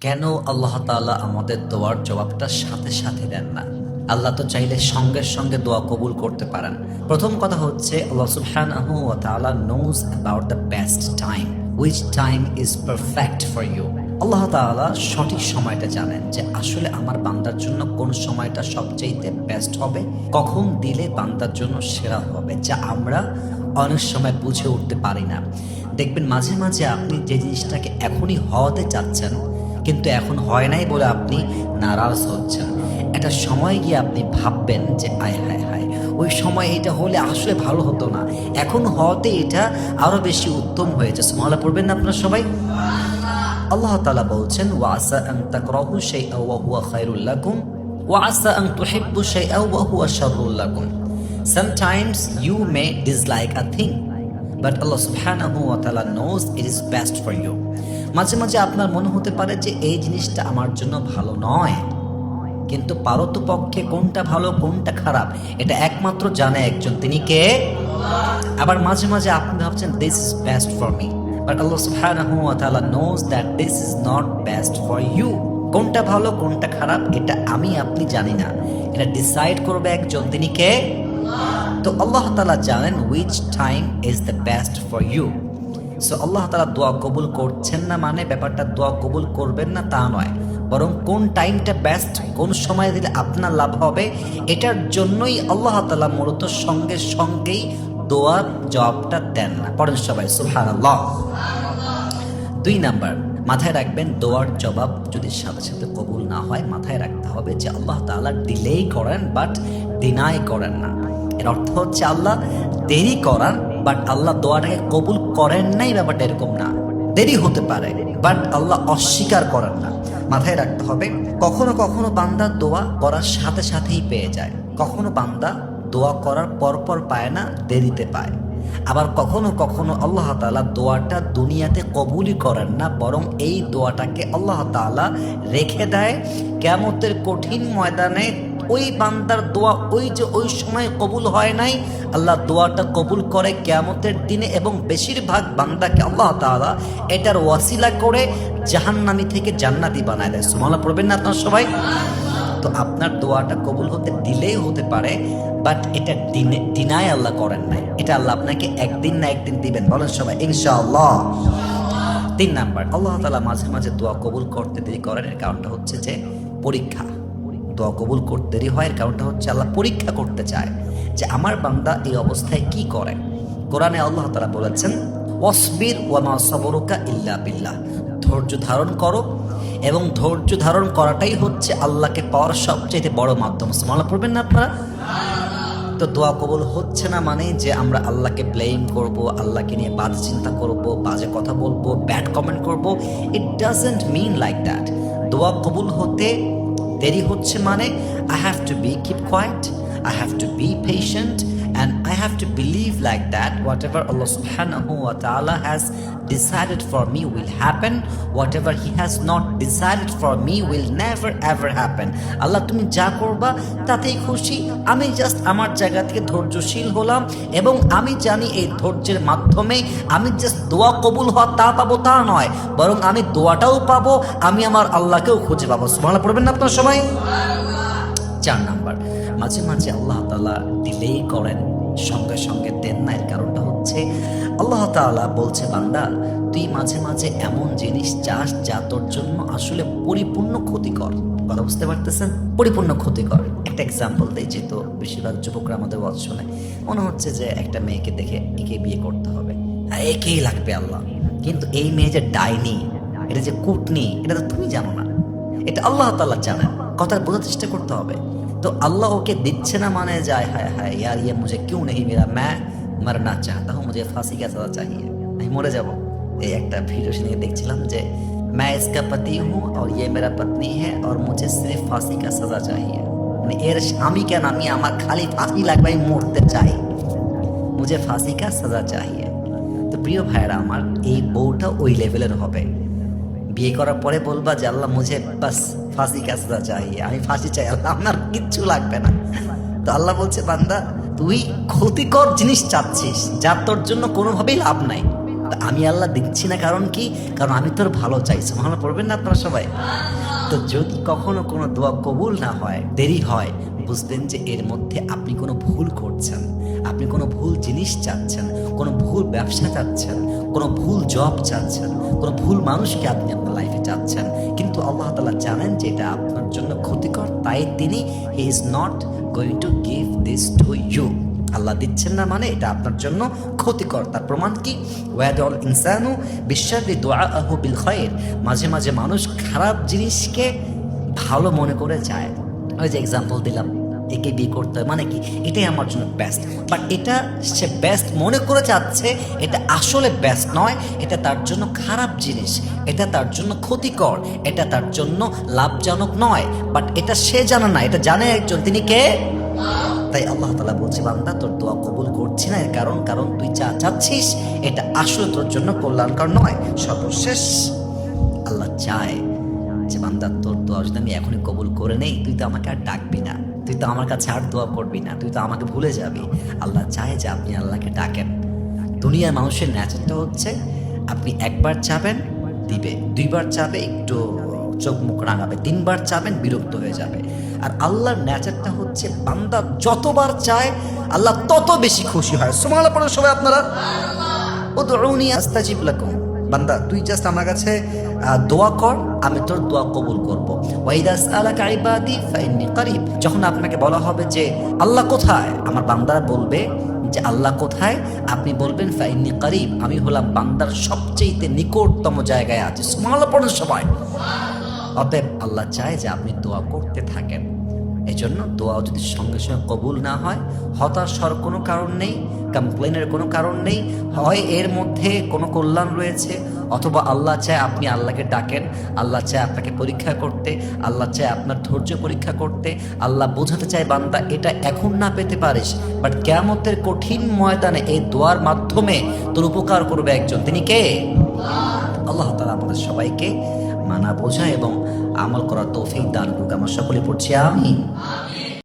কেন আল্লাহ তাআলা আমাদের দোয়ার জবাবটা সাথে সাথে দেন না? আল্লাহ তো চাইলে সঙ্গে সঙ্গে দোয়া কবুল করতে পারেন। প্রথম কথা হচ্ছে আল্লাহ সুবহানাহু ওয়া তাআলা knows about the best time, which time is perfect for you. Allah তাআলা সঠিক সময়টা জানেন যে আসলে আমার বান্দার জন্য কোন সময়টা সবচেয়ে বেস্ট হবে, কখন দিলে বান্দার জন্য সেরা হবে, যা আমরা অনেক সময় বুঝে উঠতে পারি না। দেখবেন মাঝে মাঝে আপনি যে জিনিসটাকে এখনই হওয়াতে চাচ্ছেন কিন্তু এখন হয় নাই বলে আপনি নারাজ হচ্ছেন। একটা সময় গিয়ে আপনি ভাববেন যে আয় হায় হায়, ওই সময় এটা হলে আসলে ভালো হতো না, এখন হওয়াতে এটা আরো বেশি উত্তম হয়েছে। সুবহানাল্লাহ পড়বেন না আপনারা সবাই? আল্লাহ তাআলা বলছেন ওয়াসা আন তাকরাহু শাইআন ওয়া হুয়া খায়রুল লাকুম ওয়াসা আন তুহিব্বু শাইআন ওয়া হুয়া শাররুল লাকুম। Sometimes you may dislike a thing, but Allah subhanahu wa ta'ala knows it is best for you. মাঝে মাঝে আপনার মনে হতে পারে যে এই জিনিসটা আমার জন্য ভালো নয়, কিন্তু পারতপক্ষে কোনটা ভালো কোনটা খারাপ এটা একমাত্র জানে একজন, তিনি কে? আবার মাঝে মাঝে আপনি ভাবছেন this is best for me, but Allah সুবহানাহু ওয়া তাআলা knows that this is not best for you. কোনটা ভালো কোনটা খারাপ এটা আমি আপনি জানি না, এটা ডিসাইড করবে একজন, তিনি কে? তো আল্লাহ তাআলা জানেন which time is the best for you. So Allah তাআলা দোয়া কবুল করছেন না মানে ব্যাপারটা দোয়া কবুল করবেন না তা নয়, বরং কোন টাইমটা বেস্ট, কোন সময় দিলে আপনার লাভ হবে এটার জন্যই আল্লাহ তাআলা মূলত সঙ্গে সঙ্গেই দোয়ার জবাবটা দেন না। পড়েন সবাই সুবহানাল্লাহ। 2 নাম্বার, মাথায় রাখবেন দোয়ার জবাব যদি সাথে সাথে কবুল না হয় মাথায় রাখতে হবে যে আল্লাহ তাআলা ডিলেই করেন বাট ডিনাই করেন না। এর অর্থ হচ্ছে আল্লাহ দেরি করান বাট আল্লাহ দোয়াটাকে কবুল করেন নাই, ব্যাপারটা এরকম না। দেরি হতে পারে বাট আল্লাহ অস্বীকার করেন না। মাথায় রাখতে হবে কখনো কখনো বান্দা দোয়া করার সাথে সাথেই পেয়ে যায়, কখনো বান্দা দোয়া করার পরপর পায় না, দেরিতে পায়। আবার কখনো কখনো আল্লাহ তাআলা দোয়াটা দুনিয়াতে কবুলই করেন না, বরং এই দোয়াটাকে আল্লাহ তাআলা রেখে দেয় কিয়ামতের কঠিন ময়দানে। ওই বান্দার দোয়া ওই যে ওই সময় কবুল হয় নাই, আল্লাহ দোয়াটা কবুল করে কিয়ামতের দিনে, এবং বেশিরভাগ বান্দাকে আল্লাহ তাআলা এটার ওয়াসিলা করে জাহান্নামী থেকে জান্নাতি বানায় দেয়। সুবহানাল্লাহ পড়বেন না আপনারা সবাই? তো আপনার দোয়াটা কবুল হতে ডিলেই হতে পারে, বাট এটা ডিনাই আল্লাহ করেন নাই, এটা আল্লাহ আপনাকে একদিন না একদিন দিবেন। বলেন সবাই ইনশাআল্লাহ। 3 নাম্বার, আল্লাহ তাআলা মাঝে মাঝে দোয়া কবুল করতে দেরি করেন, এর কারণটা হচ্ছে যে পরীক্ষা। দোয়া কবুল করতে দেরি হয় এর কারণটা হচ্ছে আল্লাহ পরীক্ষা করতে চায় যে আমার বান্দা এই অবস্থায় কি করে। কোরআনে আল্লাহ তাআলা বলেছেন ওয়াসবির ওয়া মা সাবরুকা ইল্লা বিল্লাহ, ধৈর্য ধারণ করো, এবং ধৈর্য ধারণ করাটাই হচ্ছে আল্লাহকে পাওয়ার সবচেয়ে বড় মাধ্যম। সুবহানাল্লাহ পড়বেন না আপনারা? তো দোয়া কবুল হচ্ছে না মানে যে আমরা আল্লাহকে ব্লেম করব, আল্লাহকে নিয়ে বাজে চিন্তা করব, বাজে কথা বলবো, ব্যাড কমেন্ট করব, it doesn't mean like that. দোয়া কবুল হতে দেরি হচ্ছে মানে I have to be keep quiet, I have to be patient, and I have to believe like that whatever Allah subhanahu wa ta'ala has decided for me will happen, whatever he has not decided for me will never ever happen. আল্লাহ তুমি যা করবা তাতেই খুশি, আমি just আমার জায়গা থেকে ধৈর্যশীল হলাম, এবং আমি জানি এই ধৈর্যের মাধ্যমে আমি জাস্ট দোয়া কবুল হওয়া তা পাবো তা নয়, বরং আমি দোয়াটাও পাবো, আমি আমার আল্লাহকেও খুঁজে পাবো। সুবহানাল্লাহ পড়বেন না আপনারা সবাই? 4 নাম্বার, মাঝে মাঝে আল্লাহ তাআলা ডিলে করেন, সঙ্গে সঙ্গে দেন না। এর কারণটা হচ্ছে আল্লাহ তাআলা বলছে বান্দা তুই মাঝে মাঝে এমন জিনিস চাস যা তোর জন্য আসলে পরিপূর্ণ ক্ষতিকর। কথা বুঝতে পারতেছেন? পরিপূর্ণ ক্ষতিকর। একটা এক্সাম্পল দেই, যেহেতু বেশিরভাগ যুবকরা আমাদের ওয়াজ শোনে, মনে হচ্ছে যে একটা মেয়েকে দেখে একে বিয়ে করতে হবে, একেই লাগবে আল্লাহ, কিন্তু এই মেয়ে যে ডাইনি, এটা যে কুটনি, এটা তো তুমি জানো না, এটা আল্লাহ তাআলা জানেন। কথা বোঝার চেষ্টা করতে হবে। তো আল্লাহ ওকে দিচ্ছে না মানে যায় হায় হায় यार ये मुझे क्यों नहीं मिला, मैं मरना चाहता हूँ, मुझे फांसी का सजा चाहिए, আমি মরে যাব। এই একটা ভিডিও শুনে দেখছিলাম যে मैं इसका पति हूँ और ये मेरा पत्नी है और मुझे सिर्फ फांसी का सजा चाहिए, মানে এর স্বামী কেন, আমি আমার খালি ফাঁসি লাগবে, আমি মরতে চাই, मुझे फांसी का सजा चाहिए। তো প্রিয় ভাইরা আমার, এই বউটা ওই লেভেলের হবে। বিয়ে করার পরে বলবা যে আল্লাহ মুঝে বাস ফাঁসি কা সাজা চাহিয়ে, আমি ফাঁসি চাই, আল্লাহ আমার কিচ্ছু লাগবে না। তো আল্লাহ বলছে বান্দা তুই ক্ষতিকর জিনিস চাচ্ছিস যা তোর জন্য কোনোভাবেই লাভ নাই, আমি আল্লাহ দিচ্ছি না কারণ কি? কারণ আমি তোর ভালো চাই। সুবহানাল্লাহ পড়বেন না আপনারা সবাই? তো যদি কখনো কোনো দোয়া কবুল না হয়, দেরি হয়, বুঝবেন যে এর মধ্যে আপনি কোনো ভুল করছেন, আপনি কোনো ভুল জিনিস চাচ্ছেন, কোনো ভুল ব্যবসা চাচ্ছেন, কোনো ভুল জব চাচ্ছেন, কোনো ভুল মানুষকে আপনি আপনার লাইফে চাচ্ছেন। কিন্তু আল্লাহ তাআলা জানেন যে এটা আপনার জন্য ক্ষতিকর, তাই তিনি he is not going to give this to you. Allah দিচ্ছেন না মানে এটা আপনার জন্য ক্ষতিকর। তার প্রমাণ কি? ওয়াদাউল ইনসানু বিশাররি দুআআহু বিল খায়র। মাঝে মাঝে মানুষ খারাপ জিনিসকে ভালো মনে করে যায়। ওই যে এক্সাম্পল দিলাম, একে বিয়ে করতে হয় মানে কি, এটাই আমার জন্য বেস্ট, বাট এটা সে বেস্ট মনে করে যাচ্ছে, এটা আসলে বেস্ট নয়, এটা তার জন্য খারাপ জিনিস, এটা তার জন্য ক্ষতিকর, এটা তার জন্য লাভজনক নয়, বাট এটা সে জানে না, এটা জানে একজন, তিনি কে? তাই আল্লাহ তাআলা বলছে, বান্দা তোর দোয়া কবুল করছি না, এর কারণ তুই যা চাচ্ছিস এটা আসলে তোর জন্য কল্যাণকর নয়। সর্বশেষ আল্লাহ চায় যে বান্দা তোর দোয়া যদি আমি এখনই কবুল করে নেই, তুই তো আমাকে আর ডাকবি না, তুই তো আমার কাছে আর দোয়া করবি না, তুই তো আমাকে ভুলে যাবি। আল্লাহ চায় যে আপনি আল্লাহকে ডাকেন। দুনিয়ার মানুষের ন্যাচারটা হচ্ছে আপনি একবার চাবেন দিবে, দুইবার চাবে একটু চোখ মুখ রাঙাবে, তিনবার চাবেন বিরক্ত হয়ে যাবে। আর আল্লাহর ন্যাচারটা হচ্ছে বান্দা যতবার চায় আল্লাহ তত বেশি খুশি হয়। সুবহানাল্লাহ পড়েন সবাই আপনারা। উদউনি আস্তাজিব লাকুম। বান্দা তুই জাস্ট আমার কাছে দোয়া কর, আমি তোর দোয়া কবুল করব। ওয়াইদা সালাকা ইবাদি ফাইন্নী করিব। যখন আপনাকে বলা হবে যে আল্লাহ কোথায়, আমার বান্দারা বলবে যে আল্লাহ কোথায়, আপনি বলবেন ফাইন্নী করিব, আমি হলাম বান্দার সবচেয়ে নিকটতম জায়গায় আছি। সুবহানাল্লাহ পড়েন সবাই। অতএব আল্লাহ চায় যে আপনি দোয়া করতে থাকেন। এই জন্য দোয়া যদি সঙ্গে সঙ্গে কবুল না হয়, হতাশ হওয়ার কোনো কারণ নেই, কমপ্লেনের কোনো কারণ নেই। হয় এর মধ্যে কোনো কল্যাণ রয়েছে, অথবা আল্লাহ চায় আপনি আল্লাহকে ডাকেন, আল্লাহ চায় আপনাকে পরীক্ষা করতে, আল্লাহ চায় আপনার ধৈর্য পরীক্ষা করতে, আল্লাহ বোঝাতে চায় বান্দা এটা এখন না পেতে পারিস, বাট কিয়ামতের কঠিন ময়দানে এই দোয়ার মাধ্যমে তোর উপকার করবে একজন, তিনি কে? আল্লাহ তাআলা আমাদের সবাইকে মানা বোঝা এবং আমল করার তৌফিক দান করুক। আমরা সকলে পড়ছি আমিন।